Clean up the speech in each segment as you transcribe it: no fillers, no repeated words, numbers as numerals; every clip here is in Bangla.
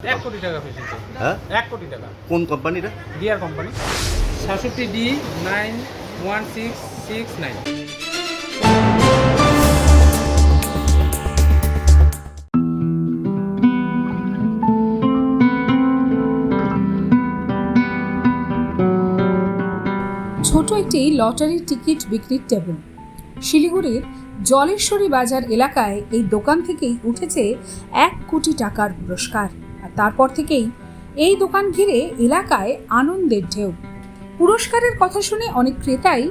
1 কোটি টাকা ফেসেছে। হ্যাঁ 1 কোটি টাকা। কোন কোম্পানিটা? Dear company 66D916669। ছোট একটি লটারির টিকিট বিক্রির টেবিল। শিলিগুড়ির জলেশ্বরী বাজার এলাকায় এই দোকান থেকেই উঠেছে 1 কোটি টাকার পুরস্কার। আর তারপর থেকেই এই দোকান ঘিরে এলাকায় আনন্দের ঢেউ। পুরস্কারের কথা শুনে অনেক ক্রেতাই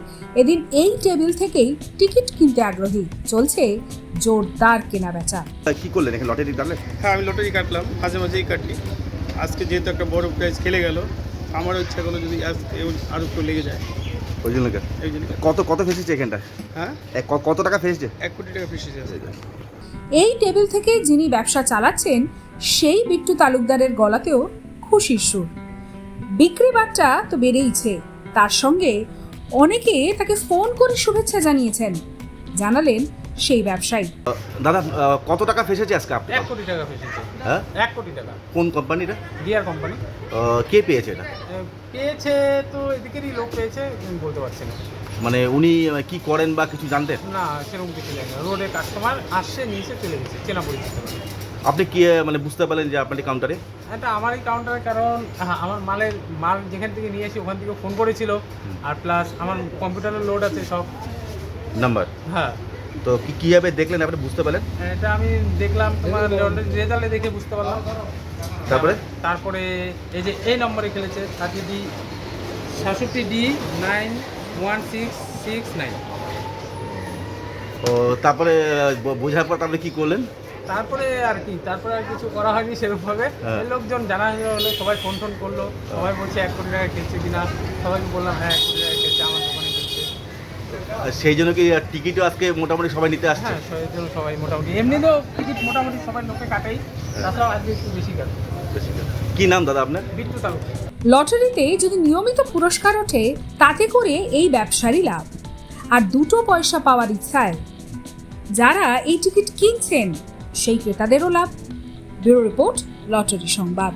এদিন এই টেবিল থেকেই টিকিট কিনতে আগ্রহী। চলছে জোরদার কেনাবেচা। কি করলেন এখানে লটারি কাটলেন? হ্যাঁ, আমি লটারি কাটলাম, মাঝে মাঝেই কাটি। আজকে যেহেতু একটা বড় প্রাইজ খেলে গেল, আমারও ইচ্ছা করলো যদি আরও একটু লেগে যায়, ওই জন্য এই জন্য। কত ফেসেছে এখানটা? হ্যাঁ, কত টাকা ফেসেছে? 1 কোটি টাকা ফেসেছে। এই টেবিল থেকে যিনি ব্যবসা চালাচ্ছেন সেই বিট্টু তালুকদারের গলাতেও খুশির সুর। বিক্রি বাট্টা তো বেড়েইছে, তার সঙ্গে অনেকে তাকে ফোন করে শুভেচ্ছা জানিয়েছেন। জানালেন সেই ব্যবসায়ী। দাদা কত টাকা ফেসেছে আজকে আপনি? 1 কোটি টাকা ফেসেছে। হ্যাঁ 1 কোটি টাকা। কোন কোম্পানিটা? Dear company. কে পেয়েছে এটা? পেয়েছে তো এদিকেরই লোক পেয়েছে, আমি বলতে পারছি না। মানে উনি কি করেন বা কিছু জানতেন? না, সেরকম কিছু জানি না। রোডে কাস্টমার আসছে, নিচে চলে গেছে, চেনা পরিচিত। আপনি কি মানে বুঝতে পারলেন যে আপনার কাউন্টারে? এটা আমারই কাউন্টারের, কারণ আমার মাল যেখান থেকে নিয়ে আসি ওখান থেকে ফোন করেছিল, আর প্লাস আমার কম্পিউটারের লোড আছে সব নাম্বার। হ্যাঁ। তো কীভাবে দেখলেন আপনি বুঝতে পারলেন? এটা আমি দেখলাম তোমার রেজাল্টে দেখে বুঝতে পারলাম। তারপরে এই যে এই নম্বরে খেলেছে 66D916669। ও তারপরে বোঝার পর তারপরে কি করলেন? তারপরে আর কিছু করা হয়নি সেরকমভাবে। হ্যাঁ। লোকজন জানা হলো, সবাই ফোন করলো, সবাই বলছে 1 কোটি টাকা খেলছে কিনা। সবাইকে বললাম হ্যাঁ 1 কোটি টাকা খেলছে, আমার দোকানে খেলছে। সেই জন্য কি টিকিটও আজকে মোটামুটি সবাই নিতে আসছে? হ্যাঁ, সেই জন্য সবাই মোটামুটি, এমনিতেও টিকিট মোটামুটি সবাই লোকে কাটেই, তাছাড়াও আজকে একটু বেশি কাটে। কি নাম দাদা আপনার? বিট্টু তালুকদার। লটারিতে যদি নিয়মিত পুরস্কার ওঠে তাতে করে এই ব্যবসারই লাভ, আর 2 পয়সা পাওয়ার ইচ্ছায় যারা এই টিকিট কিনছেন সেই ক্রেতাদেরও লাভ। ব্যুরো রিপোর্ট, লটারি সংবাদ।